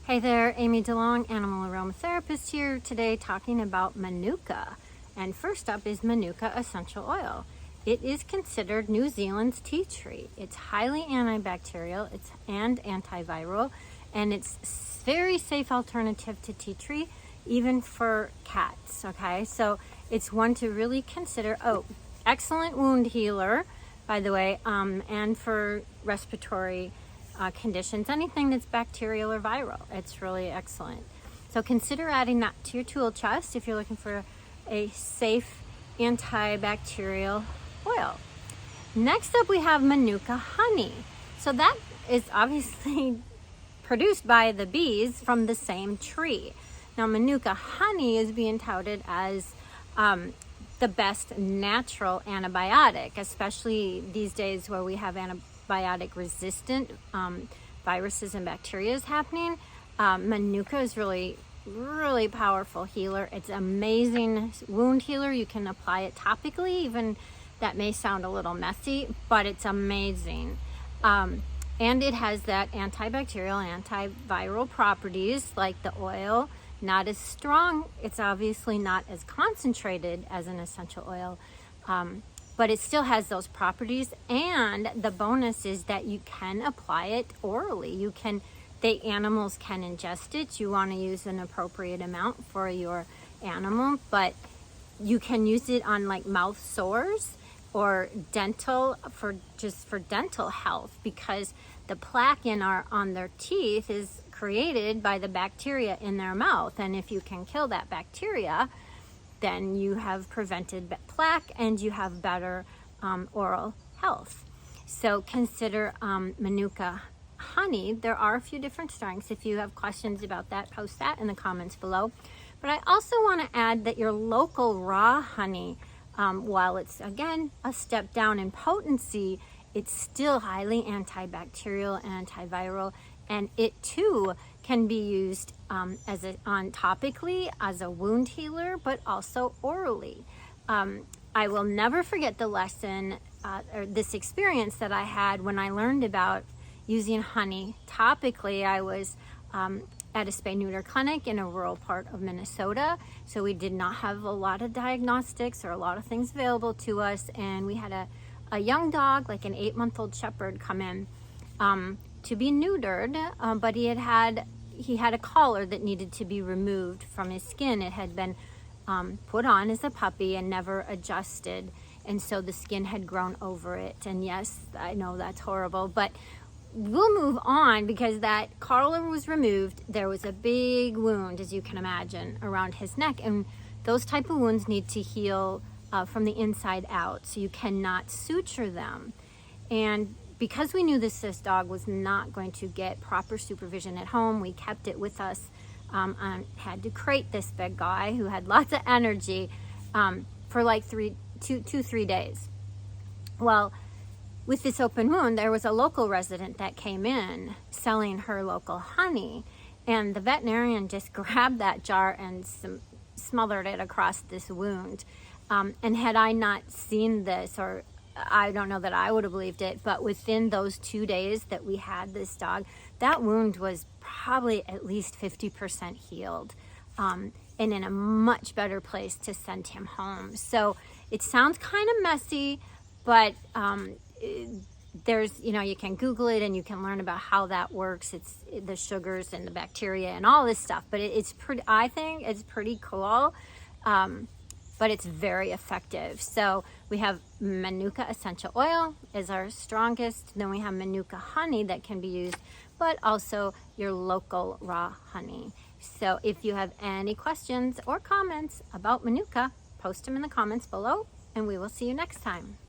Hey there, Amy DeLong, animal aromatherapist here today talking about Manuka. And first up is Manuka essential oil. It is considered New Zealand's tea tree. It's highly antibacterial and antiviral, and it's very safe alternative to tea tree, even for cats, okay? So it's one to really consider. Oh, excellent wound healer, by the way, and for respiratory conditions, anything that's bacterial or viral. It's really excellent. So consider adding that to your tool chest if you're looking for a safe antibacterial oil. Next up, we have Manuka honey. So that is obviously produced by the bees from the same tree. Now, Manuka honey is being touted as the best natural antibiotic, especially these days where we have antibiotic resistant viruses and bacteria happening. Manuka is really powerful healer. It's amazing wound healer. You can apply it topically, even that may sound a little messy, but it's amazing. And it has that antibacterial, antiviral properties like the oil. Not as strong. It's obviously not as concentrated as an essential oil, but it still has those properties. And the bonus is that you can apply it orally. The animals can ingest it. You want to use an appropriate amount for your animal, but you can use it on like mouth sores or dental for dental health, because the plaque on their teeth is created by the bacteria in their mouth, and if you can kill that bacteria, then you have prevented plaque and you have better oral health. So consider Manuka honey. There are a few different strengths. If you have questions about that, post that in the comments below. But I also want to add that your local raw honey, while it's again a step down in potency, it's still highly antibacterial and antiviral, and it too can be used topically as a wound healer, but also orally. I will never forget the lesson or this experience that I had when I learned about using honey topically. I was at a spay-neuter clinic in a rural part of Minnesota, so we did not have a lot of diagnostics or a lot of things available to us, and we had a young dog, like an 8-month-old shepherd, come in to be neutered, but he had a collar that needed to be removed from his skin. It had been put on as a puppy and never adjusted, and so the skin had grown over it. And yes, I know that's horrible, but we'll move on, because that collar was removed. There was a big wound, as you can imagine, around his neck, and those type of wounds need to heal from the inside out, so you cannot suture them. And because we knew this dog was not going to get proper supervision at home, we kept it with us and had to crate this big guy who had lots of energy for like 3 days. Well, with this open wound, there was a local resident that came in selling her local honey, and the veterinarian just grabbed that jar and smothered it across this wound. And had I not seen this, or I don't know that I would have believed it, but within those 2 days that we had this dog, that wound was probably at least 50% healed, and in a much better place to send him home. So it sounds kind of messy, but there's, you can Google it and you can learn about how that works. It's the sugars and the bacteria and all this stuff, but I think it's pretty cool. But it's very effective. So we have Manuka essential oil is our strongest. Then we have Manuka honey that can be used, but also your local raw honey. So if you have any questions or comments about Manuka, post them in the comments below, and we will see you next time.